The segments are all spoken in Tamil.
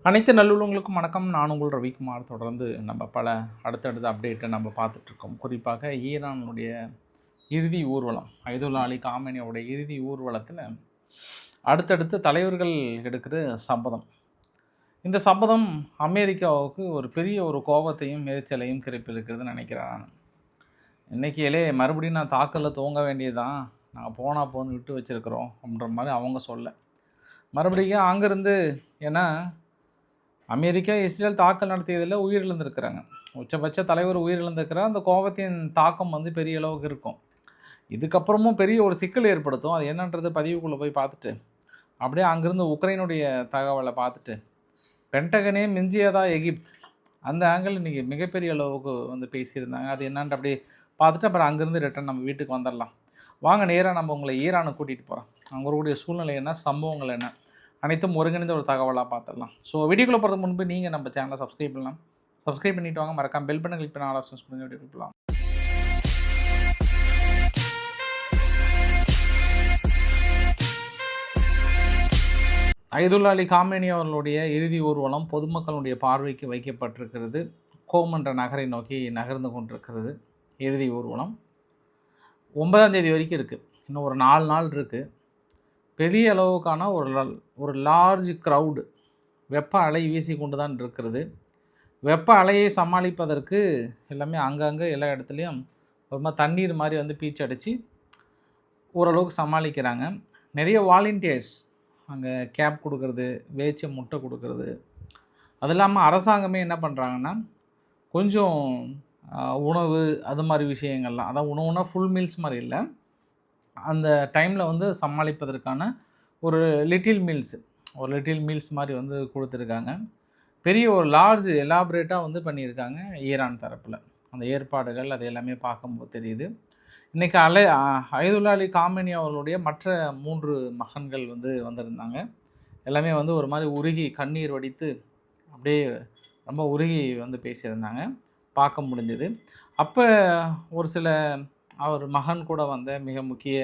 அனைத்து நல்லுள்ளங்களுக்கும் வணக்கம். நான் உங்கள் ரவிக்குமார். தொடர்ந்து நம்ம பல அடுத்தடுத்த அப்டேட்டை நம்ம பார்த்துட்ருக்கோம். குறிப்பாக ஈரானுடைய இறுதி ஊர்வலம், அயதுல்லா அலி காமெனியோட இறுதி ஊர்வலத்தில் அடுத்தடுத்து தலைவர்கள் எடுக்கிற சபதம். இந்த சபதம் அமெரிக்காவுக்கு ஒரு பெரிய ஒரு கோபத்தையும் எரிச்சலையும் கிளப்பியிருக்கிறதுன்னு நினைக்கிறேன் நான். இன்றைக்கிலே மறுபடியும் நான் தாக்கலில் துவங்க வேண்டியதுதான், நாங்கள் போனால் போன்னு விட்டு வச்சுருக்கிறோம் அப்படின்ற மாதிரி அவங்க சொல்ல, மறுபடியும் அங்கேருந்து ஏன்னா அமெரிக்கா இஸ்ரேல் தாக்கல் நடத்தியதில் உயிரிழந்திருக்கிறாங்க. உச்சபட்ச தலைவர் உயிரிழந்திருக்கிறார். அந்த கோபத்தின் தாக்கம் பெரிய அளவுக்கு இருக்கும். இதுக்கப்புறமும் பெரிய ஒரு சிக்கல் ஏற்படுத்தும். அது என்னன்றது பதிவுக்குள்ளே போய் பார்த்துட்டு அப்படியே அங்கேருந்து உக்ரைனுடைய தகவலை பார்த்துட்டு பென்டகனே மிஞ்சியதா எகிப்த், அந்த ஆங்கிள் இன்றைக்கி மிகப்பெரிய அளவுக்கு பேசியிருந்தாங்க. அது என்னான்ட்டு அப்படியே பார்த்துட்டு அப்புறம் அங்கேருந்து ரிட்டன் நம்ம வீட்டுக்கு வந்துடலாம். வாங்க நேராக நம்ம உங்களை ஈரானுக்கு கூட்டிகிட்டு போகிறோம். அங்கே இருக்கக்கூடிய சூழ்நிலை என்ன, சம்பவங்கள் என்ன, அனைத்தும் ஒருங்கிணைந்த ஒரு தகவலாக பார்த்துடலாம். ஸோ வீடியோக்குள்ளே போகிறதுக்கு முன்பு நீங்கள் நம்ம சேனலை சப்ஸ்கிரைப் பண்ணலாம். சப்ஸ்கிரைப் பண்ணிவிட்டு வாங்க, மறக்காம பெல் பண்ண கிளிக் பண்ண ஆல் ஆப்ஷன்ஸ் கொடுங்க. வீடியோ போகலாம். அயதுல்லா அலி காமெனி அவர்களுடைய இறுதி ஊர்வலம் பொதுமக்களுடைய பார்வைக்கு வைக்கப்பட்டிருக்கிறது. கோம் என்ற நகரை நோக்கி நகர்ந்து கொண்டிருக்கிறது. இறுதி ஊர்வலம் 9ஆம் தேதி வரைக்கும் இருக்குது. இன்னும் ஒரு 4 நாள் இருக்குது. பெரிய அளவுக்கான ஒரு லார்ஜ் க்ரௌடு, வெப்ப அலை வீசி கொண்டு தான் இருக்கிறது. வெப்ப அலையை சமாளிப்பதற்கு எல்லாமே அங்கங்கே எல்லா இடத்துலையும் ரொம்ப தண்ணீர் மாதிரி பீச்சு அடித்து ஓரளவுக்கு சமாளிக்கிறாங்க. நிறைய வாலண்டியர்ஸ் அங்கே கேப் கொடுக்கறது, வேச்ச முட்டை கொடுக்கறது, அது இல்லாமல் அரசாங்கமே என்ன பண்ணுறாங்கன்னா கொஞ்சம் உணவு அது மாதிரி விஷயங்கள்லாம், அதான் உணவுனா ஃபுல் மீல்ஸ் மாதிரி இல்லை, அந்த டைமில் சமாளிப்பதற்கான ஒரு லிட்டில் மீல்ஸ் மாதிரி கொடுத்துருக்காங்க. பெரிய ஒரு லார்ஜ் எலாபரேட்டாக பண்ணியிருக்காங்க ஈரான் தரப்பில். அந்த ஏற்பாடுகள் அது எல்லாமே பார்க்கும்போது தெரியுது. இன்றைக்கி அயதுல்லா அலி காமெனி அவர்களுடைய மற்ற 3 மகன்கள் வந்திருந்தாங்க. எல்லாமே ஒரு மாதிரி உருகி கண்ணீர் வடித்து அப்படியே ரொம்ப உருகி பேசியிருந்தாங்க, பார்க்க முடிஞ்சது. அப்போ ஒரு சில அவர் மகன் கூட மிக முக்கிய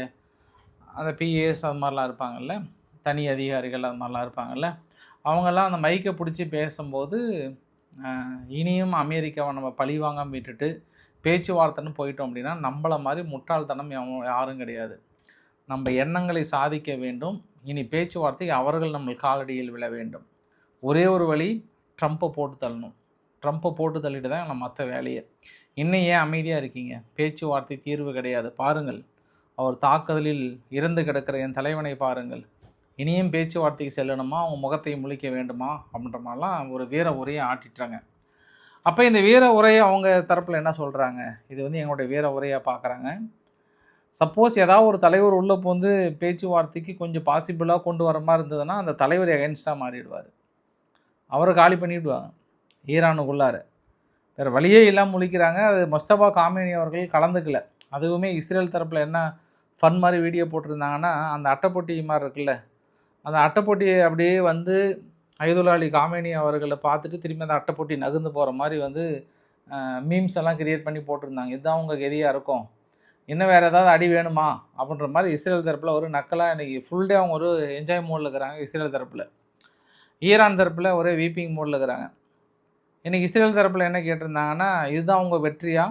அந்த பிஏஎஸ் அது மாதிரிலாம் இருப்பாங்கள்ல, தனி அதிகாரிகள் அது மாதிரிலாம் இருப்பாங்கள்ல, அவங்கெல்லாம் அந்த மைக்கை பிடிச்சி பேசும்போது இனியும் அமெரிக்காவை நம்ம பழி வாங்காமல் விட்டுட்டு பேச்சுவார்த்தைன்னு போயிட்டோம் அப்படின்னா நம்மளை மாதிரி முட்டாள்தனம் யாரும் கிடையாது. நம்ம எண்ணங்களை சாதிக்க வேண்டும். இனி பேச்சுவார்த்தைக்கு அவர்கள் நம்ம காலடியில் விழ வேண்டும். ஒரே ஒரு வழி, ட்ரம்ப்பை போட்டு தள்ளணும். ட்ரம்ப்பை போட்டு தள்ளிட்டு தான் நம்ம மற்ற வேலையை. இன்னும் ஏன் அமைதியாக இருக்கீங்க? பேச்சுவார்த்தை தீர்வு கிடையாது. பாருங்கள், அவர் தாக்குதலில் இறந்து கிடக்கிற என் தலைவனை பாருங்கள். இனியும் பேச்சுவார்த்தைக்கு செல்லணுமா, அவங்க முகத்தை முழிக்க வேண்டுமா அப்படின்ற மாதிரிலாம் ஒரு வீர உரையை ஆட்டிட்டாங்க. அப்போ இந்த வீர உரையை அவங்க தரப்பில் என்ன சொல்கிறாங்க, இது எங்களுடைய வீர உரையாக பார்க்குறாங்க. சப்போஸ் ஏதாவது ஒரு தலைவர் உள்ளே பேச்சுவார்த்தைக்கு கொஞ்சம் பாசிபிளாக கொண்டு வர மாதிரி இருந்ததுன்னா அந்த தலைவர் எகென்ஸ்டாக மாறிடுவார். அவரை காலி பண்ணிவிடுவாங்க ஈரானுக்குள்ளார. வேறு வழியே இல்லாமல் முழிக்கிறாங்க. அது முஸ்தபா காமெனி அவர்கள் கலந்துக்கல. அதுவுமே இஸ்ரேல் தரப்பில் என்ன ஃபன் மாதிரி வீடியோ போட்டிருந்தாங்கன்னா, அந்த அட்டைப்பொட்டி மாதிரி இருக்குல்ல, அந்த அட்டைப்பொட்டியை அப்படியே அயதுல்லா அலி காமெனி அவர்களை பார்த்துட்டு திரும்பி அந்த அட்டைப்பொட்டி நகர்ந்து போகிற மாதிரி மீம்ஸ் எல்லாம் கிரியேட் பண்ணி போட்டிருந்தாங்க. இதுதான் உங்கள் கெதியாக இருக்கும், இன்னும் வேறு ஏதாவது அடி வேணுமா அப்படின்ற மாதிரி இஸ்ரேல் தரப்பில் ஒரு நக்கலாக இன்றைக்கி ஃபுல் டே அவங்க ஒரு என்ஜாய் மோடில் இருக்கிறாங்க. இஸ்ரேல் தரப்பில், ஈரான் தரப்பில் ஒரே வீப்பிங் மோடில் இருக்கிறாங்க. இன்றைக்கி இஸ்ரேல் தரப்பில் என்ன கேட்டிருந்தாங்கன்னா, இதுதான் உங்கள் வெற்றியா,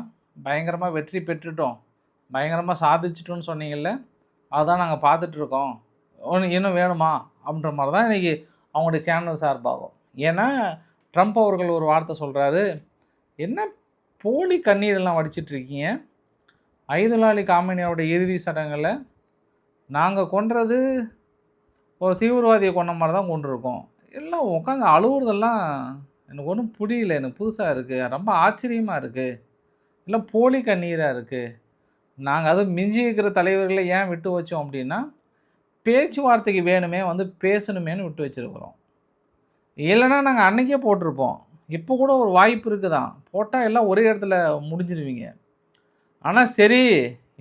பயங்கரமாக வெற்றி பெற்றுட்டோம், பயங்கரமாக சாதிச்சிட்டோன்னு சொன்னீங்கல்ல, அதுதான் நாங்கள் பார்த்துட்ருக்கோம், இன்னும் வேணுமா அப்படின்ற மாதிரி தான் இன்றைக்கி அவங்களுடைய சேனல் சார்பாகும். ஏன்னா ட்ரம்ப் அவர்கள் ஒரு வார்த்தை சொல்கிறாரு, என்ன போலி கண்ணீரெல்லாம் வடிச்சிட்ருக்கீங்க, அயதுல்லா அலி காமெனியோட இறுதி சடங்கில் நாங்கள் கொன்றது ஒரு தீவிரவாதியை கொண்ட மாதிரி தான் கொண்டிருக்கோம், எல்லாம் உட்காந்து அழுவுறதெல்லாம் எனக்கு ஒன்றும் புரியல, எனக்கு புதுசாக இருக்குது, ரொம்ப ஆச்சரியமாக இருக்குது, எல்லாம் போலி கண்ணீராக இருக்குது. நாங்கள் அதுவும் மிஞ்சி இருக்கிற தலைவர்களை ஏன் விட்டு வச்சோம் அப்படின்னா, பேச்சுவார்த்தைக்கு வேணுமே பேசணுமேனு விட்டு வச்சுருக்குறோம். இல்லைன்னா நாங்கள் அன்றைக்கே போட்டிருப்போம். இப்போ கூட ஒரு வாய்ப்பு இருக்குதான், போட்டால் எல்லாம் ஒரே இடத்துல முடிஞ்சிருவீங்க. ஆனால் சரி,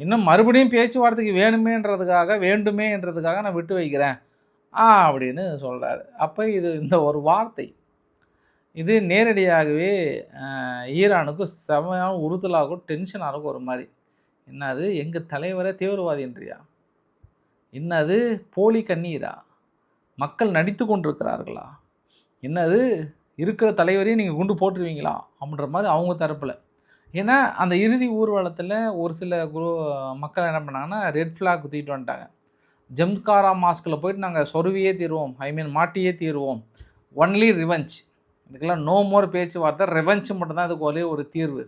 இன்னும் மறுபடியும் பேச்சுவார்த்தைக்கு வேண்டுமேன்றதுக்காக நான் விட்டு வைக்கிறேன் அப்படின்னு சொல்கிறாரு. அப்போ இந்த ஒரு வார்த்தை இது நேரடியாகவே ஈரானுக்கு செமையான உறுத்தலாகும், டென்ஷனாக இருக்கும். ஒரு மாதிரி என்னது, எங்கள் தலைவரை தீவிரவாதின்றியா, என்னது போலி கண்ணீரா, மக்கள் நடித்து கொண்டிருக்கிறார்களா, என்னது இருக்கிற தலைவரையும் நீங்கள் குண்டு போட்டுருவீங்களா அப்படின்ற மாதிரி அவங்க தரப்பில். ஏன்னா அந்த இறுதி ஊர்வலத்தில் ஒரு சில மக்கள் என்ன பண்ணாங்கன்னா ரெட் ஃப்ளாக் குத்திட்டு வந்துட்டாங்க. ஜம்காரா மாஸ்கில் போயிட்டு நாங்கள் சொருவியே தீர்வோம், மாட்டியே தீர்வோம், ஒன்லி ரிவெஞ்ச், இதுக்கெல்லாம் நோ மோர் பேச்சுவார்த்தை, ரிவெஞ்ச் மட்டும்தான் இதுக்கு ஒரே ஒரு தீர்வு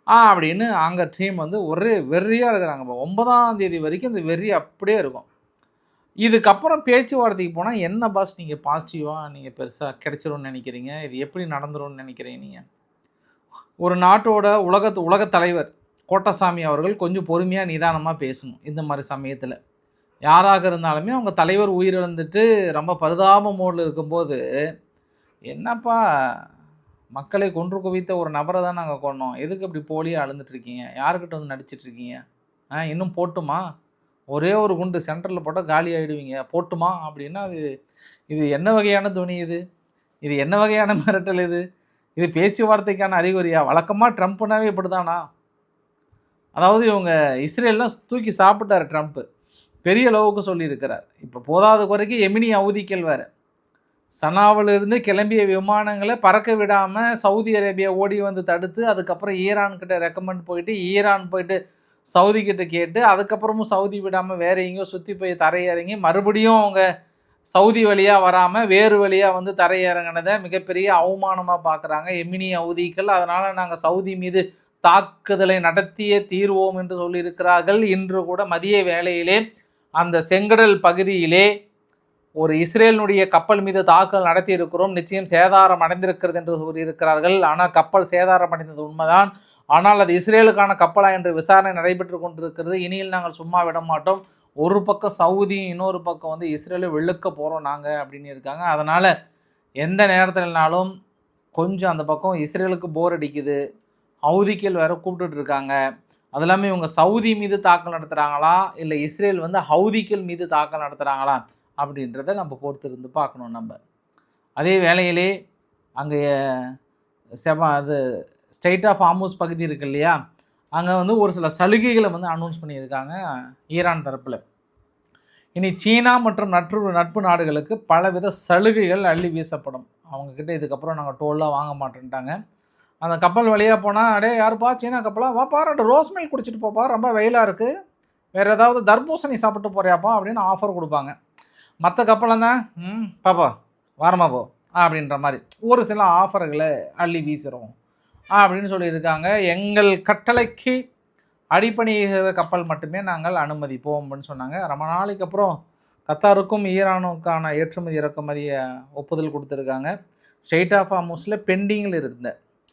அப்படின்னு அங்கே டீம் வந்து ஒரே வெறியாக இருக்கிறாங்க. இப்போ 9ஆம் தேதி வரைக்கும் இந்த வெறி அப்படியே இருக்கும். இதுக்கப்புறம் பேச்சுவார்த்தைக்கு போனால் என்ன பாஸ் நீங்கள் பாசிட்டிவாக நீங்கள் பெருசாக கிடைச்சிரும்னு நினைக்கிறீங்க? இது எப்படி நடந்துரும்னு நினைக்கிறீங்க நீங்கள்? ஒரு நாட்டோட உலக தலைவர் கோட்டசாமி அவர்கள் கொஞ்சம் பொறுமையாக நிதானமாக பேசணும். இந்த மாதிரி சமயத்தில் யாராக இருந்தாலுமே அவங்க தலைவர் உயிரிழந்துட்டு ரொம்ப பரிதாப மோடில் இருக்கும்போது, என்னப்பா மக்களை கொன்று குவித்த ஒரு நபரை தான் நாங்கள் கொன்னோம், எதுக்கு இப்படி போலியாக அழுந்துட்டுருக்கீங்க, யாருக்கிட்ட வந்து நடிச்சிட்ருக்கீங்க, இன்னும் போட்டுமா, ஒரே ஒரு குண்டு சென்டரில் போட்டால் காலி ஆகிடுவீங்க, போட்டுமா அப்படின்னா இது என்ன வகையான துணி இது என்ன வகையான மிரட்டல் இது பேச்சுவார்த்தைக்கான அறிகுறியா? வழக்கமாக ட்ரம்ப்னாவே இப்படி தானா? அதாவது இவங்க இஸ்ரேல்லாம் தூக்கி சாப்பிட்டார் ட்ரம்ப்பு, பெரிய அளவுக்கு சொல்லியிருக்கிறார். இப்போ போதாத குறைக்கு எமினி அவதிக்கல் வேறு, சனாவிலிருந்து கிளம்பிய விமானங்களை பறக்க விடாமல் சவுதி அரேபியா ஓடி வந்து தடுத்து, அதுக்கப்புறம் ஈரான்கிட்ட ரெக்கமெண்ட் போயிட்டு, ஈரான் போயிட்டு சவுதி கிட்ட கேட்டு, அதுக்கப்புறமும் சவுதி விடாமல் வேறு எங்கேயோ சுற்றி போய் தரையிறங்கி மறுபடியும் அவங்க சவுதி வழியாக வராமல் வேறு வழியாக வந்து தரையிறங்கினதை மிகப்பெரிய அவமானமாக பார்க்குறாங்க எமினி அவதிகள். அதனால் நாங்கள் சவுதி மீது தாக்குதலை நடத்தியே தீர்வோம் என்று சொல்லியிருக்கிறார்கள். இன்று கூட மதிய வேளையிலே அந்த செங்கடல் பகுதியிலே ஒரு இஸ்ரேலினுடைய கப்பல் மீது தாக்குதல் நடத்தி இருக்கிறோம், நிச்சயம் சேதாரம் அடைந்திருக்கிறது என்று சொல்லியிருக்கிறார்கள். ஆனால் கப்பல் சேதாரம் அடைந்தது உண்மைதான், ஆனால் அது இஸ்ரேலுக்கான கப்பலா என்று விசாரணை நடைபெற்று கொண்டிருக்கிறது. இனியில் நாங்கள் சும்மா விட மாட்டோம், ஒரு பக்கம் சவுதி, இன்னொரு பக்கம் வந்து இஸ்ரேலை வெளுக்க போகிறோம் நாங்கள் அப்படின்னு இருக்காங்க. அதனால் எந்த நேரத்தில்னாலும் கொஞ்சம் அந்த பக்கம் இஸ்ரேலுக்கு போர் அடிக்குது, ஹவுதிகள் வேறு கூப்பிட்டுட்ருக்காங்க. அது இல்லாமல் இவங்க சவுதி மீது தாக்கல் நடத்துகிறாங்களா இல்லை இஸ்ரேல் வந்து ஹவுதிகள் மீது தாக்கல் நடத்துகிறாங்களா அப்படின்றத நம்ம பொறுத்து இருந்து பார்க்கணும். நம்ம அதே வேளையிலே அங்கே அது ஸ்ட்ரெய்ட் ஆஃப் ஹார்முஸ் பகுதி இருக்கு இல்லையா, அங்கே வந்து ஒரு சில சலுகைகளை வந்து அனௌன்ஸ் பண்ணியிருக்காங்க ஈரான் தரப்பில். இனி சீனா மற்றும் நட்பு நாடுகளுக்கு பலவித சலுகைகள் அள்ளி வீசப்படும். அவங்கக்கிட்ட இதுக்கப்புறம் நாங்கள் டோல்லாம் வாங்க மாட்டேன்ட்டாங்க. அந்த கப்பல் வழியாக போனால், அடே யாருப்பா சீனா கப்பலாக வாப்பா, 2 ரோஸ் மில்க் குடிச்சிட்டு போப்பா, ரொம்ப வெயிலாக இருக்குது, வேறு ஏதாவது தர்பூசணி சாப்பிட்டு போறியாப்பா அப்படின்னு ஆஃபர் கொடுப்பாங்க. மற்ற கப்பலாம் தான் பாப்பா வாரமா போ அப்படின்ற மாதிரி ஒரு சில ஆஃபர்களை அள்ளி வீசுகிறோம் அப்படின்னு சொல்லியிருக்காங்க. எங்கள் கட்டளைக்கு அடிப்பணிகிற கப்பல் மட்டுமே நாங்கள் அனுமதிப்போம் அப்படின்னு சொன்னாங்க. ரொம்ப நாளைக்கு அப்புறம் கத்தாருக்கும் ஈரானுக்கான ஏற்றுமதி இறக்குமதியை ஒப்புதல் கொடுத்துருக்காங்க. ஸ்ட்ரெய்ட் ஆஃப் ஹார்முஸில் பெண்டிங்கில் இருந்த,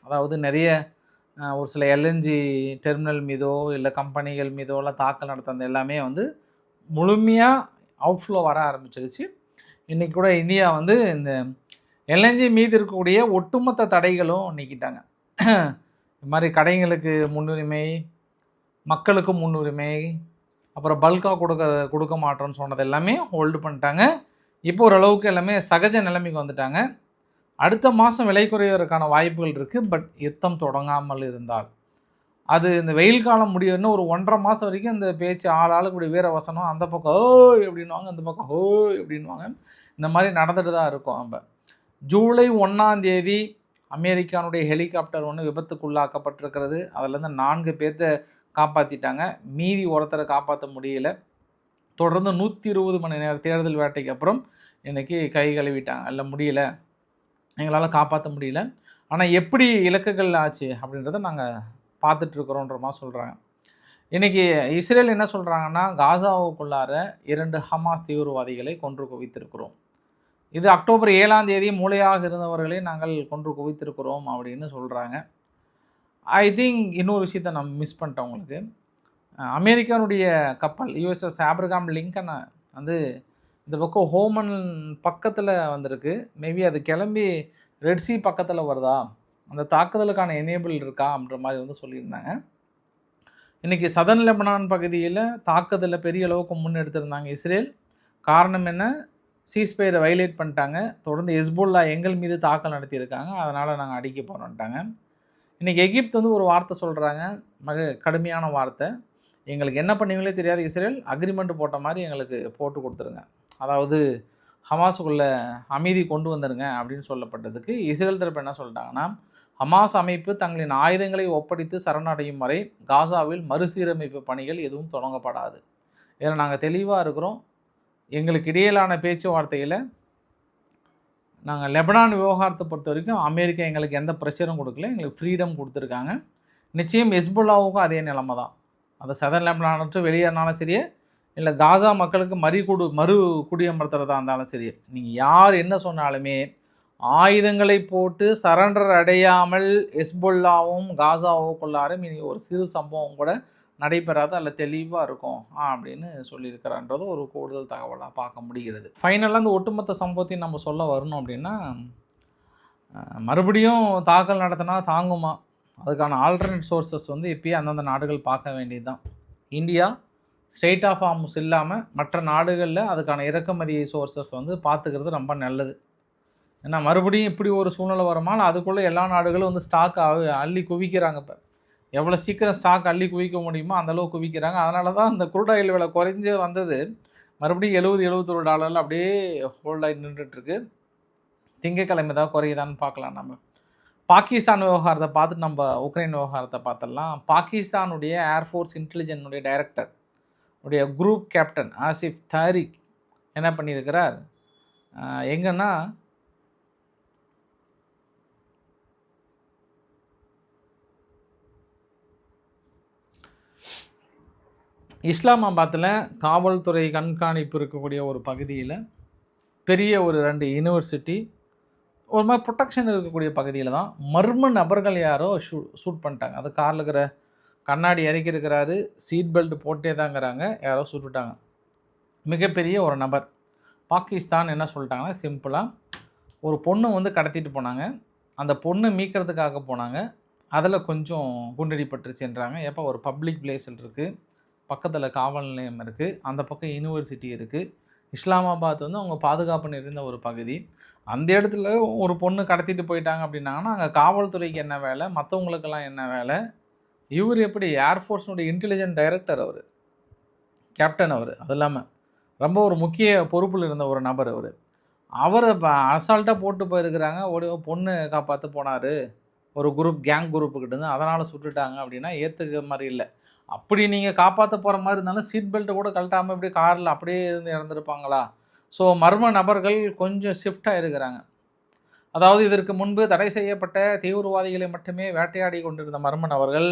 அதாவது நிறைய ஒரு சில எல்என்ஜி டெர்மினல் மீதோ இல்லை கம்பெனிகள் மீதோலாம் தாக்கல் நடத்துறது எல்லாமே வந்து முழுமையாக அவுட்ஃப்ளோ வர ஆரம்பிச்சிருச்சு. இன்றைக்கி கூட இந்தியா வந்து இந்த எல்என்ஜி மீது இருக்கக்கூடிய ஒட்டுமொத்த தடைகளும் நீக்கிட்டாங்க. இது மாதிரி கடைங்களுக்கு முன்னுரிமை, மக்களுக்கு முன்னுரிமை, அப்புறம் பல்காக கொடுக்க மாட்டோம்னு சொன்னது எல்லாமே ஹோல்டு பண்ணிட்டாங்க. இப்போ ஓரளவுக்கு எல்லாமே சகஜ நிலைமைக்கு வந்துட்டாங்க. அடுத்த மாதம் விலை குறைவதற்கான வாய்ப்புகள் இருக்குது. பட் யுத்தம் தொடங்காமல் இருந்தால், அது இந்த வெயில் காலம் முடியும்னு ஒரு 1.5 மாதம் வரைக்கும் இந்த பேச்சு ஆளாளுக்கு இப்படி வீர வசனம், அந்த பக்கம் ஓய் அப்படின்வாங்க, அந்த பக்கம் ஓய் அப்படின்வாங்க, இந்த மாதிரி நடந்துட்டு தான் இருக்கும். நம்ம ஜூலை 1ஆம் தேதி அமெரிக்கானுடைய ஹெலிகாப்டர் ஒன்று விபத்துக்குள்ளாக்கப்பட்டிருக்கிறது. அதிலேருந்து 4 பேர்த்த காப்பாற்றிட்டாங்க, மீதி ஒருத்தரை காப்பாற்ற முடியல. தொடர்ந்து 120 மணி நேரம் தேடுதல் வேட்டைக்கு அப்புறம் இன்றைக்கி கை கழுவிட்டாங்க. இல்லை முடியல, எங்களால் காப்பாற்ற முடியல. ஆனால் எப்படி இலக்குகள் ஆச்சு அப்படின்றத நாங்கள் பார்த்துட்ருக்குறோன்ற மாதிரி சொல்கிறாங்க. இன்றைக்கி இஸ்ரேல் என்ன சொல்கிறாங்கன்னா, காசாவுக்குள்ளார 2 ஹமாஸ் தீவிரவாதிகளை கொன்று குவித்திருக்கிறோம். இது அக்டோபர் 7ஆம் தேதி மூளையாக இருந்தவர்களை நாங்கள் கொன்று குவித்திருக்கிறோம் அப்படின்னு சொல்கிறாங்க. ஐ திங்க் இன்னொரு விஷயத்தை நம்ம மிஸ் பண்ணிட்டோம். உங்களுக்கு அமெரிக்கானுடைய கப்பல் யூஎஸ்எஸ் ஆப்ரகாம் லிங்கன் வந்து இந்த பக்கம் ஹோமன் பக்கத்தில் வந்திருக்கு. மேபி அது கிளம்பி ரெட்சி பக்கத்தில் வருதா, அந்த தாக்குதலுக்கான எனேபிள் இருக்கா அப்படின்ற மாதிரி வந்து சொல்லியிருந்தாங்க. இன்றைக்கி சதர்ன் லெபனான் பகுதியில் தாக்குதலை பெரிய அளவுக்கு முன்னெடுத்திருந்தாங்க இஸ்ரேல். காரணம் என்ன, சீஸ்பயரை வைலேட் பண்ணிட்டாங்க. தொடர்ந்து ஹெஸ்புல்லா எங்கள் மீது தாக்கல் நடத்தியிருக்காங்க, அதனால் நாங்கள் அடிக்க போகிறோன்ட்டாங்க. இன்றைக்கி எகிப்து வந்து ஒரு வார்த்தை சொல்கிறாங்க, மிக கடுமையான வார்த்தை. எங்களுக்கு என்ன பண்ணுவீங்களே தெரியாது இஸ்ரேல், அக்ரிமெண்ட் போட்ட மாதிரி எங்களுக்கு போட்டு கொடுத்துருங்க. அதாவது ஹமாஸுக்குள்ள அமைதி கொண்டு வந்துருங்க அப்படின்னு சொல்லப்பட்டதுக்கு இஸ்ரேல் தரப்பு என்ன சொல்லிட்டாங்கன்னா, ஹமாஸ் அமைப்பு தங்களின் ஆயுதங்களை ஒப்படைத்து சரணடையும் வரை காசாவில் மறுசீரமைப்பு பணிகள் எதுவும் தொடங்கப்படாது. இதில் நாங்கள் தெளிவாக இருக்கிறோம். எங்களுக்கு இடையிலான பேச்சுவார்த்தையில் நாங்கள் லெபனான் விவகாரத்தை பொறுத்த வரைக்கும் அமெரிக்கா எங்களுக்கு எந்த ப்ரெஷரும் கொடுக்கல, எங்களுக்கு ஃப்ரீடம் கொடுத்துருக்காங்க. நிச்சயம் ஹெஸ்புல்லாவுக்கும் அதே நிலைமை தான். அதை சதன் லெபனானுட்டு வெளியேறினாலும் சரியே, இல்லை காசா மக்களுக்கு மறு குடியமர்த்துறதா இருந்தாலும் சரி, நீங்கள் யார் என்ன சொன்னாலுமே ஆயுதங்களை போட்டு சரண்டர் அடையாமல் ஹெஸ்புல்லாவும் காசாவுக்குள்ளாரும் இனி ஒரு சிறு சம்பவம் கூட நடைபெறாது, அதில் தெளிவாக இருக்கும் அப்படின்னு சொல்லியிருக்கிறான்றது ஒரு கூடுதல் தகவலாக பார்க்க முடிகிறது. ஃபைனலாக அந்த ஒட்டுமொத்த சம்பவத்தையும் நம்ம சொல்ல வரணும் அப்படின்னா, மறுபடியும் தாக்கல் நடத்தினா தாங்குமா, அதுக்கான ஆல்டர்னேட் சோர்ஸஸ் வந்து இப்போயே அந்தந்த நாடுகள் பார்க்க வேண்டியது தான். இந்தியா ஸ்டேட் ஆஃப் ஆர்ம்ஸ் இல்லாமல் மற்ற நாடுகளில் அதுக்கான இறக்குமதி சோர்ஸஸ் வந்து பார்த்துக்கிறது ரொம்ப நல்லது. ஏன்னா மறுபடியும் இப்படி ஒரு சூழ்நிலை வருமானால் அதுக்குள்ளே எல்லா நாடுகளும் வந்து ஸ்டாக் அள்ளி குவிக்கிறாங்க. இப்போ எவ்வளோ சீக்கிரம் ஸ்டாக் அள்ளி குவிக்க முடியுமோ அந்தளவுக்கு குவிக்கிறாங்க. அதனால தான் இந்த குரூட் ஆயில் விலை குறைஞ்சு வந்தது மறுபடியும் $70-71 அப்படியே ஹோல்ட் ஆகி நின்றுட்டுருக்கு. திங்கக்கிழமை தான் குறையுதான்னு பார்க்கலாம். நம்ம பாகிஸ்தான் விவகாரத்தை பார்த்துட்டு நம்ம உக்ரைன் விவகாரத்தை பார்த்துடலாம். பாகிஸ்தானுடைய ஏர்ஃபோர்ஸ் இன்டெலிஜென்ஸுடைய டைரக்டர் உடைய குரூப் கேப்டன் ஆசிஃப் தாரிக் என்ன பண்ணியிருக்கிறார், எங்கன்னா இஸ்லாமாபாத்தில் காவல்துறை கண்காணிப்பு இருக்கக்கூடிய ஒரு பகுதியில் பெரிய ஒரு 2 யூனிவர்சிட்டி ஒரு மாதிரி ப்ரொடெக்ஷன் இருக்கக்கூடிய பகுதியில் தான் மர்ம நபர்கள் யாரோ ஷூட் பண்ணிட்டாங்க. அது காரில் இருக்கிற கண்ணாடி இறக்கி இருக்கிறாரு, சீட் பெல்ட் போட்டே தாங்கிறாங்க, யாரோ சுட்டுட்டாங்க. மிகப்பெரிய ஒரு நபர். பாகிஸ்தான் என்ன சொல்லிட்டாங்கன்னா, சிம்பிளாக ஒரு பொண்ணு வந்து கடத்திட்டு போனாங்க, அந்த பொண்ணு மீட்கிறதுக்காக போனாங்க, அதில் கொஞ்சம் குண்டடிப்பட்டுருச்சுன்றாங்க. எப்போ ஒரு பப்ளிக் பிளேஸில் இருக்குது, பக்கத்தில் காவல் நிலையம் இருக்குது, அந்த பக்கம் யூனிவர்சிட்டி இருக்குது. இஸ்லாமாபாத் வந்து அவங்க பாதுகாப்பு நிறைந்த ஒரு பகுதி. அந்த இடத்துல ஒரு பொண்ணு கடத்திட்டு போயிட்டாங்க அப்படின்னாங்கன்னா அங்கே காவல்துறைக்கு என்ன வேலை, மற்றவங்களுக்கெல்லாம் என்ன வேலை? இவர் எப்படி ஏர்ஃபோர்ஸினுடைய இன்டெலிஜென்ட் டைரக்டர், அவர் கேப்டன், அவர் அது இல்லாமல் ரொம்ப ஒரு முக்கிய பொறுப்பில் இருந்த ஒரு நபர். அவரை அசால்ட்டாக போட்டு போயிருக்கிறாங்க. ஒரு பொண்ணு காப்பாற்ற போனார் ஒரு கேங் குரூப்புக்கிட்டேருந்து, அதனால் சுட்டுட்டாங்க அப்படின்னா ஏற்றுக்கிற மாதிரி இல்லை. அப்படி நீங்கள் காப்பாற்ற போகிற மாதிரி இருந்தாலும் சீட் பெல்ட்டை கூட கழட்டாமல் இப்படி காரில் அப்படியே இருந்து இறந்துருப்பாங்களா? ஸோ மர்ம நபர்கள் கொஞ்சம் ஷிஃப்டாக இருக்கிறாங்க. அதாவது இதற்கு முன்பு தடை செய்யப்பட்ட தீவிரவாதிகளை மட்டுமே வேட்டையாடி கொண்டிருந்த மர்ம நபர்கள்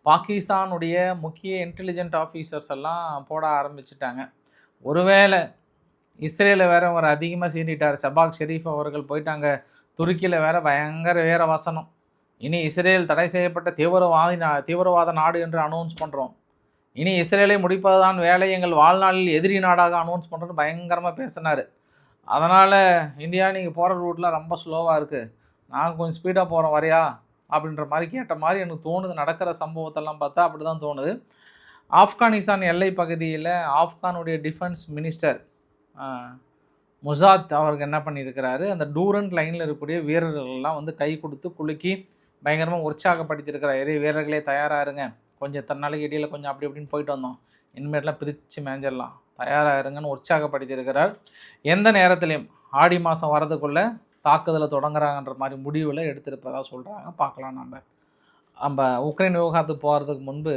பாகிஸ்தானுடைய முக்கிய இன்டெலிஜென்ட் ஆஃபீஸர்ஸ் எல்லாம் போட ஆரம்பிச்சிட்டாங்க. ஒருவேளை இஸ்ரேலில் வேறு அவர் அதிகமாக சீண்டிட்டார், ஷபாக் ஷெரீஃப் அவர்கள் போயிட்டாங்க துருக்கியில் வேறு பயங்கர வேற வசனம். இனி இஸ்ரேல் தடை செய்யப்பட்ட தீவிரவாத நாடு என்று அனௌன்ஸ் பண்ணுறோம், இனி இஸ்ரேலை முடிப்பதுதான் வேலை, எங்கள் வாழ்நாளில் எதிரி நாடாக அனௌன்ஸ் பண்ணுறோன்னு பயங்கரமாக பேசினார். அதனால் இந்தியா நீங்கள் போகிற ரூட்டில் ரொம்ப ஸ்லோவாக இருக்குது, நாங்கள் கொஞ்சம் ஸ்பீடாக போகிறோம் வரையா அப்படின்ற மாதிரி கேட்ட மாதிரி எனக்கு தோணுது. நடக்கிற சம்பவத்தெல்லாம் பார்த்தா அப்படி தான் தோணுது. ஆப்கானிஸ்தான் எல்லை பகுதியில் ஆப்கானுடைய டிஃபென்ஸ் மினிஸ்டர் முசாத் அவருக்கு என்ன பண்ணியிருக்கிறாரு, அந்த டூரண்ட் லைனில் இருக்கக்கூடிய வீரர்கள்லாம் வந்து கை கொடுத்து குலுக்கி பயங்கரமாக உற்சாகப்படுத்தியிருக்கிறார். வீரர்களே தயாராக இருங்க, கொஞ்சம் தன்னாளைக்கு இடையில் கொஞ்சம் அப்படி இப்படின்னு போயிட்டு வந்தோம், இனிமேட்லாம் பிரித்து மேஞ்சிடலாம், தயாராக இருங்கன்னு உற்சாகப்படுத்தியிருக்கிறார். எந்த நேரத்துலையும் ஆடி மாதம் வரதுக்குள்ளே தாக்குதலை தொடங்குறாங்கன்ற மாதிரி முடிவில் எடுத்திருப்பதாக சொல்கிறாங்க. பார்க்கலாம். நம்ம உக்ரைன் விவகாரத்துக்கு போகிறதுக்கு முன்பு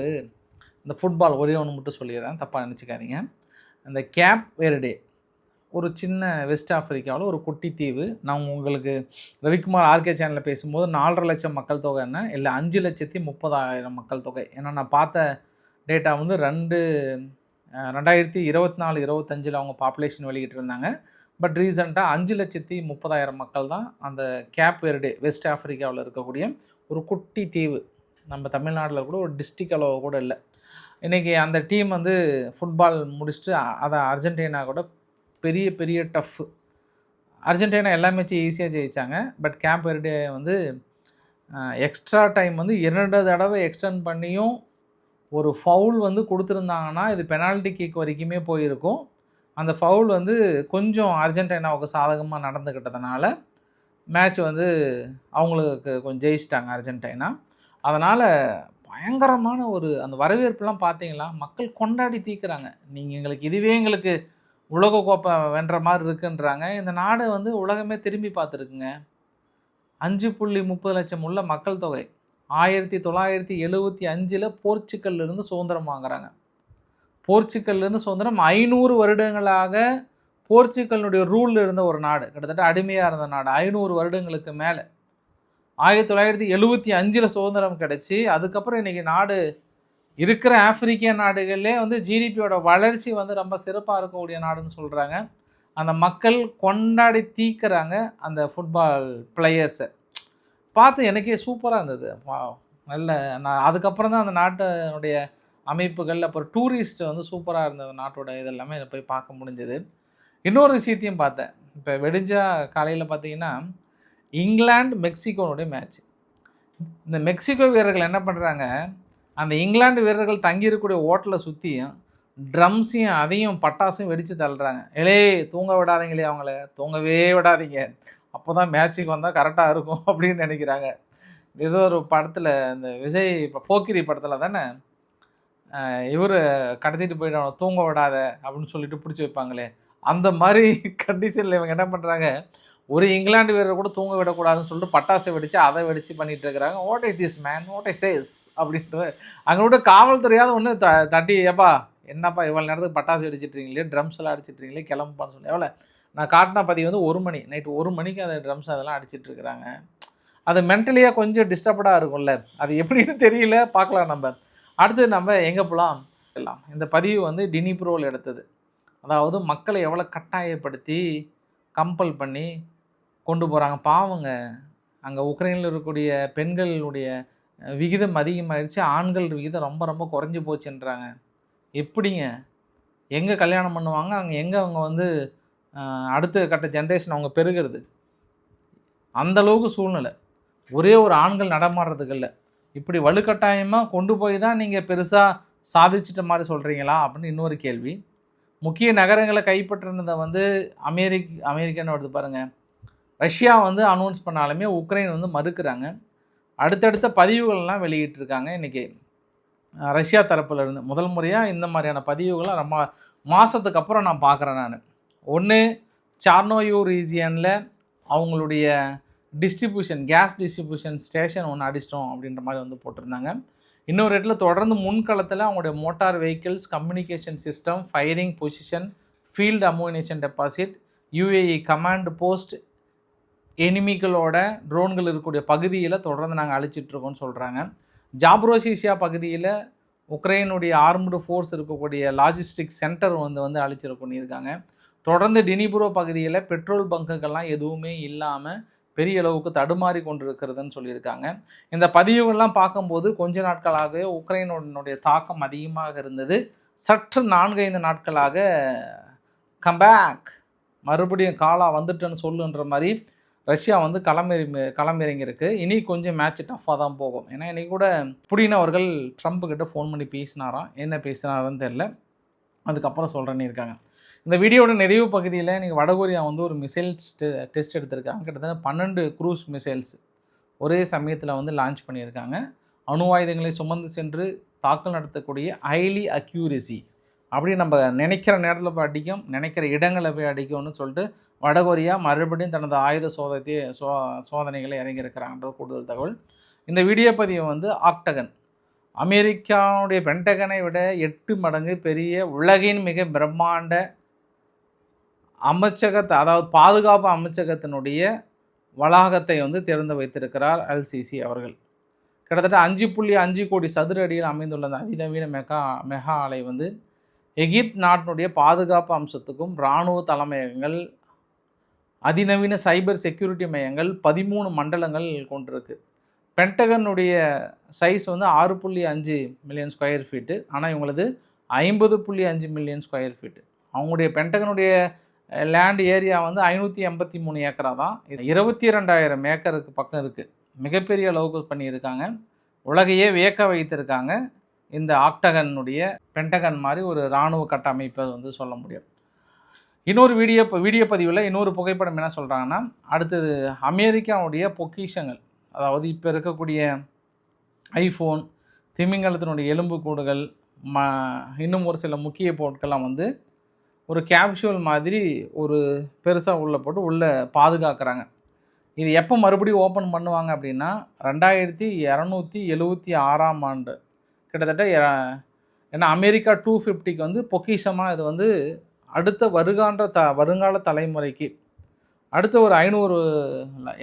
இந்த ஃபுட்பால் ஒரே ஒன்று மட்டும் சொல்லிடுறேன், தப்பாக நினச்சிக்காதீங்க. இந்த கேப் வெர்டே ஒரு சின்ன வெஸ்ட் ஆஃப்ரிக்காவில் ஒரு குட்டி தீவு. நான் உங்களுக்கு ரவிக்குமார் ஆர்கே சேனலில் பேசும்போது 4.5 லட்சம் மக்கள் தொகை என்ன இல்லை 5,30,000 மக்கள் தொகை, ஏன்னா நான் பார்த்த டேட்டா வந்து 2024-25 அவங்க பாப்புலேஷன் வெளியிட்டிருந்தாங்க. பட் ரீசெண்டாக 5,30,000 மக்கள் தான் அந்த கேப் வெர்டே வெஸ்ட் ஆஃப்ரிக்காவில் இருக்கக்கூடிய ஒரு குட்டி தீவு. நம்ம தமிழ்நாட்டில் கூட ஒரு டிஸ்ட்ரிக்ட் அளவு கூட இல்லை. இன்றைக்கி அந்த டீம் வந்து ஃபுட்பால் முடிச்சுட்டு அதை அர்ஜென்டினா கூட பெரிய பெரிய டஃப், அர்ஜென்டினா எல்லா மேட்சும் ஈஸியாக ஜெயித்தாங்க. பட் கேப் வெர்டே வந்து எக்ஸ்ட்ரா டைம் வந்து 2 தடவை எக்ஸ்டெண்ட் பண்ணியும் ஒரு ஃபவுல் வந்து கொடுத்துருந்தாங்கன்னா இது பெனால்ட்டி கிக் வரைக்குமே போயிருக்கும். அந்த ஃபவுல் வந்து கொஞ்சம் அர்ஜென்டினாவுக்கு சாதகமாக நடந்துக்கிட்டதுனால மேட்ச் வந்து அவங்களுக்கு கொஞ்சம் ஜெயிச்சிட்டாங்க அர்ஜென்டினா. அதனால் பயங்கரமான ஒரு அந்த வரவேற்புலாம் பார்த்தீங்களா, மக்கள் கொண்டாடி தீர்க்குறாங்க. நீங்கள் எங்களுக்கு இதுவே எங்களுக்கு உலகக்கோப்பை வென்ற மாதிரி இருக்குன்றாங்க. இந்த நாடு வந்து உலகமே திரும்பி பார்த்துருக்குங்க. 5.30 லட்சம் உள்ள மக்கள் தொகை. 1975 போர்ச்சுகல்லிருந்து சுதந்திரம் வாங்குறாங்க. போர்ச்சுகல்லேருந்து சுதந்திரம் 500 வருடங்களாக போர்ச்சுகல்னுடைய ரூலில் இருந்த ஒரு நாடு, கிட்டத்தட்ட அடிமையாக இருந்த நாடு. 500 வருடங்களுக்கு மேலே 1975 சுதந்திரம் கிடச்சி, அதுக்கப்புறம் இன்றைக்கி நாடு இருக்கிற ஆப்பிரிக்க நாடுகளிலே வந்து ஜிடிபியோட வளர்ச்சி வந்து ரொம்ப சிறப்பாக இருக்கக்கூடிய நாடுன்னு சொல்கிறாங்க. அந்த மக்கள் கொண்டாடி தீர்க்குறாங்க அந்த ஃபுட்பால் பிளேயர்ஸை பார்த்து. எனக்கே சூப்பராக இருந்தது. நல்ல நான் அதுக்கப்புறம் தான் அந்த நாட்டினுடைய அமைப்புகள், அப்புறம் டூரிஸ்ட் வந்து சூப்பராக இருந்தது. நாட்டோட இதெல்லாமே போய் பார்க்க முடிஞ்சது. இன்னொரு விஷயத்தையும் பார்த்தேன். இப்போ வெடிஞ்சா காலையில் பார்த்தீங்கன்னா இங்கிலாந்து மெக்சிகோனுடைய மேட்ச். இந்த மெக்சிகோ வீரர்கள் என்ன பண்ணுறாங்க, அந்த இங்கிலாந்து வீரர்கள் தங்கியிருக்கக்கூடிய ஹோட்டலை சுற்றியும் ட்ரம்ஸையும் அதையும் பட்டாசும் வெடித்து தள்ளுறாங்க. தூங்க விடாதீங்களே, அவங்கள தூங்கவே விடாதீங்க, அப்போ தான் மேட்சுக்கு வந்தால் கரெக்டாக இருக்கும் அப்படின்னு நினைக்கிறாங்க. ஏதோ ஒரு படத்தில், இந்த விஜய் போக்கிரி படத்தில் தானே இவர் கடத்திட்டு போயிட்டு அவனை தூங்க விடாத அப்படின்னு சொல்லிட்டு பிடிச்சி வைப்பாங்களே, அந்த மாதிரி கண்டிஷனில் இவங்க என்ன பண்ணுறாங்க, ஒரு இங்கிலாந்து வீரர் கூட தூங்க விடக்கூடாதுன்னு சொல்லிட்டு பட்டாசை வெடித்து அதை வெடித்து பண்ணிகிட்டு இருக்கிறாங்க. What is this man, what is this அப்படின்ட்டு அங்கே காவல்துறையாவது ஒன்று தட்டி, ஏப்பா என்னப்பா இவ்வளோ நேரத்துக்கு பட்டாசு வெடிச்சிட்ருங்களே, ட்ரம்ஸ் எல்லாம் அடிச்சிட்ருங்களே, கிளம்புப்பான்னு சொல்லி. எவ்வளோ நான் காட்டின பதிவு வந்து 1 மணி, நைட்டு 1 மணிக்கு அந்த ட்ரம்ஸ் அதெல்லாம் அடிச்சிட்ருக்குறாங்க. அது மென்டலியாக கொஞ்சம் டிஸ்டர்படாக இருக்கும்ல, அது எப்படின்னு தெரியல, பார்க்கலாம். நம்ம அடுத்து நம்ம எங்கே போகலாம் எல்லாம். இந்த பதிவு வந்து டினிப்ரோவில் எடுத்தது. அதாவது மக்களை எவ்வளோ கட்டாயப்படுத்தி கம்பல் பண்ணி கொண்டு போகிறாங்க. பாவங்க, அங்கே உக்ரைனில் இருக்கக்கூடிய பெண்களுடைய விகிதம் அதிகமாகிடுச்சு, ஆண்கள் விகிதம் ரொம்ப ரொம்ப குறைஞ்சி போச்சுன்றாங்க. எப்படிங்க, எங்கே கல்யாணம் பண்ணுவாங்க, அங்கே எங்கே அவங்க வந்து அடுத்த கட்ட ஜென்ரேஷன் அவங்க பெருகிறது? அந்தளவுக்கு சூழ்நிலை. ஒரே ஒரு ஆண்கள் நடமாடுறதுக்கு இல்லை. இப்படி வலுக்கட்டாயமாக கொண்டு போய் தான் நீங்கள் பெருசாக சாதிச்சிட்ட மாதிரி சொல்கிறீங்களா அப்படின்னு இன்னொரு கேள்வி. முக்கிய நகரங்களை கைப்பற்றினதை வந்து அமெரிக்கான்னு வருது பாருங்கள். ரஷ்யா வந்து அனௌன்ஸ் பண்ணாலுமே உக்ரைன் வந்து மறுக்கிறாங்க. அடுத்தடுத்த பதிவுகள்லாம் வெளியிட்டிருக்காங்க. இன்றைக்கி ரஷ்யா தரப்பில் இருந்து முதல் முறையாக இந்த மாதிரியான பதிவுகளை ரொம்ப மாதத்துக்கு அப்புறம் நான் பார்க்குறேன். நான் ஒன்று சார்னோயூ ரீஜியனில் அவங்களுடைய டிஸ்ட்ரிபியூஷன், கேஸ் டிஸ்ட்ரிபியூஷன் ஸ்டேஷன் ஒன்று அடிச்சிட்டோம் அப்படின்ற மாதிரி வந்து போட்டிருந்தாங்க. இன்னொரு இடத்துல தொடர்ந்து முன்களத்தில் அவங்களுடைய motor vehicles, communication system, firing position, field ammunition deposit, UAE command post, எனிமிகளோட ட்ரோன்கள் இருக்கக்கூடிய பகுதியில் தொடர்ந்து நாங்கள் அழிச்சிட்ருக்கோம்னு சொல்கிறாங்க. ஜாப்ரோசிசியா பகுதியில் உக்ரைனுடைய ஆர்ம்டு ஃபோர்ஸ் இருக்கக்கூடிய லாஜிஸ்டிக் சென்டர் வந்து அழிச்சிருக்கோன்னு இருக்காங்க. தொடர்ந்து டினிப்ரோ பகுதியில் பெட்ரோல் பங்குகள்லாம் எதுவுமே இல்லாமல் பெரிய அளவுக்கு தடுமாறி கொண்டிருக்கிறதுன்னு சொல்லியிருக்காங்க. இந்த பதிவுகள்லாம் பார்க்கும்போது கொஞ்ச நாட்களாகவே உக்ரைனுடைய தாக்கம் அதிகமாக இருந்தது. சற்று 4-5 நாட்களாக கம்பேக், மறுபடியும் காலா வந்துட்டுன்னு சொல்லுன்ற மாதிரி ரஷ்யா வந்து களமிறங்கியிருக்கு. இனி கொஞ்சம் மேட்ச் டஃப்பாக தான் போகும். ஏன்னா இன்றைக்கி கூட புடின் அவர்கள் ட்ரம்ப்புக்கிட்ட ஃபோன் பண்ணி பேசினாராம். என்ன பேசினாருன்னு தெரில, அதுக்கப்புறம் சொல்கிறேன்னு இருக்காங்க. இந்த வீடியோட நிறைவு பகுதியில் இன்றைக்கி வடகொரியா வந்து ஒரு மிசைல்ஸ் டெஸ்ட் எடுத்திருக்காங்க. கிட்டத்தட்ட 12 க்ரூஸ் மிசைல்ஸ் ஒரே சமயத்தில் வந்து லான்ச் பண்ணியிருக்காங்க. அணு ஆயுதங்களை சுமந்து சென்று தாக்கல் நடத்தக்கூடிய ஹைலி அக்யூரசி, அப்படி நம்ம நினைக்கிற நேரத்தில் போய் அடிக்கும், நினைக்கிற இடங்களை போய் அடிக்கும்னு சொல்லிட்டு வடகொரியா மறுபடியும் தனது ஆயுத சோதனைகளை இறங்கியிருக்கிறாங்கன்றது கூடுதல் தகவல். இந்த வீடியோ பதிவு வந்து ஆக்டகன், அமெரிக்காவுடைய பென்டகனை விட 8 மடங்கு பெரிய உலகின் மிக பிரம்மாண்ட அமைச்சகத்தை, அதாவது பாதுகாப்பு அமைச்சகத்தினுடைய வளாகத்தை வந்து திறந்து வைத்திருக்கிறார் அல்சிசி அவர்கள். கிட்டத்தட்ட 5.5 கோடி சதுர அடியில் அமைந்துள்ள அந்த அதிநவீன மெகா ஆலை வந்து எகிப்து நாட்டினுடைய பாதுகாப்பு அம்சத்துக்கும் இராணுவ தலைமையகங்கள், அதிநவீன சைபர் செக்யூரிட்டி மையங்கள், 13 மண்டலங்கள் கொண்டிருக்கு. பென்டகனுடைய சைஸ் வந்து 6.5 மில்லியன் ஸ்கொயர் ஃபீட்டு. ஆனால் இவங்களது 50.5 மில்லியன் ஸ்கொயர் ஃபீட்டு. அவங்களுடைய பென்டகனுடைய லேண்ட் ஏரியா வந்து 583 ஏக்கரா தான். 22,000 ஏக்கருக்கு பக்கம் இருக்குது. மிகப்பெரிய அளவுக்கு பண்ணியிருக்காங்க. உலகையே வியக்க வைத்திருக்காங்க. இந்த ஆக்டகனுடைய பென்டகன் மாதிரி ஒரு இராணுவ கட்டமைப்பை வந்து சொல்ல முடியும். இன்னொரு வீடியோ பதிவில் இன்னொரு புகைப்படம் என்ன சொல்கிறாங்கன்னா, அடுத்தது அமெரிக்காவுடைய பொக்கிஷங்கள், அதாவது இப்போ இருக்கக்கூடிய ஐஃபோன், திமிங்கலத்தினுடைய எலும்பு கூடுகள், இன்னும் ஒரு சில முக்கிய பொருட்கள்லாம் வந்து ஒரு கேப்சூல் மாதிரி ஒரு பெருசாக உள்ளே போட்டு உள்ளே பாதுகாக்கிறாங்க. இது எப்போ மறுபடியும் ஓப்பன் பண்ணுவாங்க அப்படின்னா 2276ஆம் ஆண்டு கிட்டத்தட்ட ஏன்னா அமெரிக்கா 250க்கு வந்து பொக்கிஷமாக இது வந்து அடுத்த வருங்கால தலைமுறைக்கு அடுத்த ஒரு 500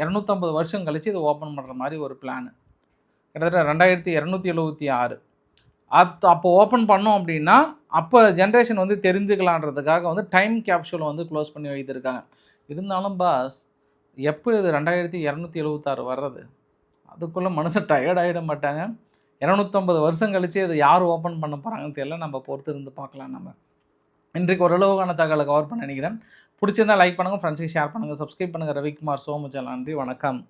250 வருஷம் கழித்து இது ஓப்பன் பண்ணுற மாதிரி ஒரு பிளான். கிட்டத்தட்ட 2276 அப்போ ஓப்பன் பண்ணோம் அப்படின்னா அப்போ ஜென்ரேஷன் வந்து தெரிஞ்சுக்கலான்றதுக்காக வந்து டைம் கேப்சூலை வந்து க்ளோஸ் பண்ணி வைத்திருக்காங்க. இருந்தாலும் பாஸ் எப்போ இது 2276 வர்றது? அதுக்குள்ளே மனுஷன் டயர்ட் ஆகிட மாட்டாங்க? 250 வருஷம் கழித்து அதை யார் ஓப்பன் பண்ண போகிறாங்கன்னு தெரியல. நம்ம பொறுத்து இருந்து பார்க்கலாம். நம்ம இன்றைக்கு ஓரளவுக்கான தகவலை கவர் பண்ண நினைக்கிறேன். பிடிச்சிருந்தால் லைக் பண்ணுங்கள், ஃப்ரெண்ட்ஸுக்கு ஷேர் பண்ணுங்கள், சப்ஸ்கிரைப் பண்ணுங்கள். ரவிக்குமார் சோமுச்சல். நன்றி, வணக்கம்.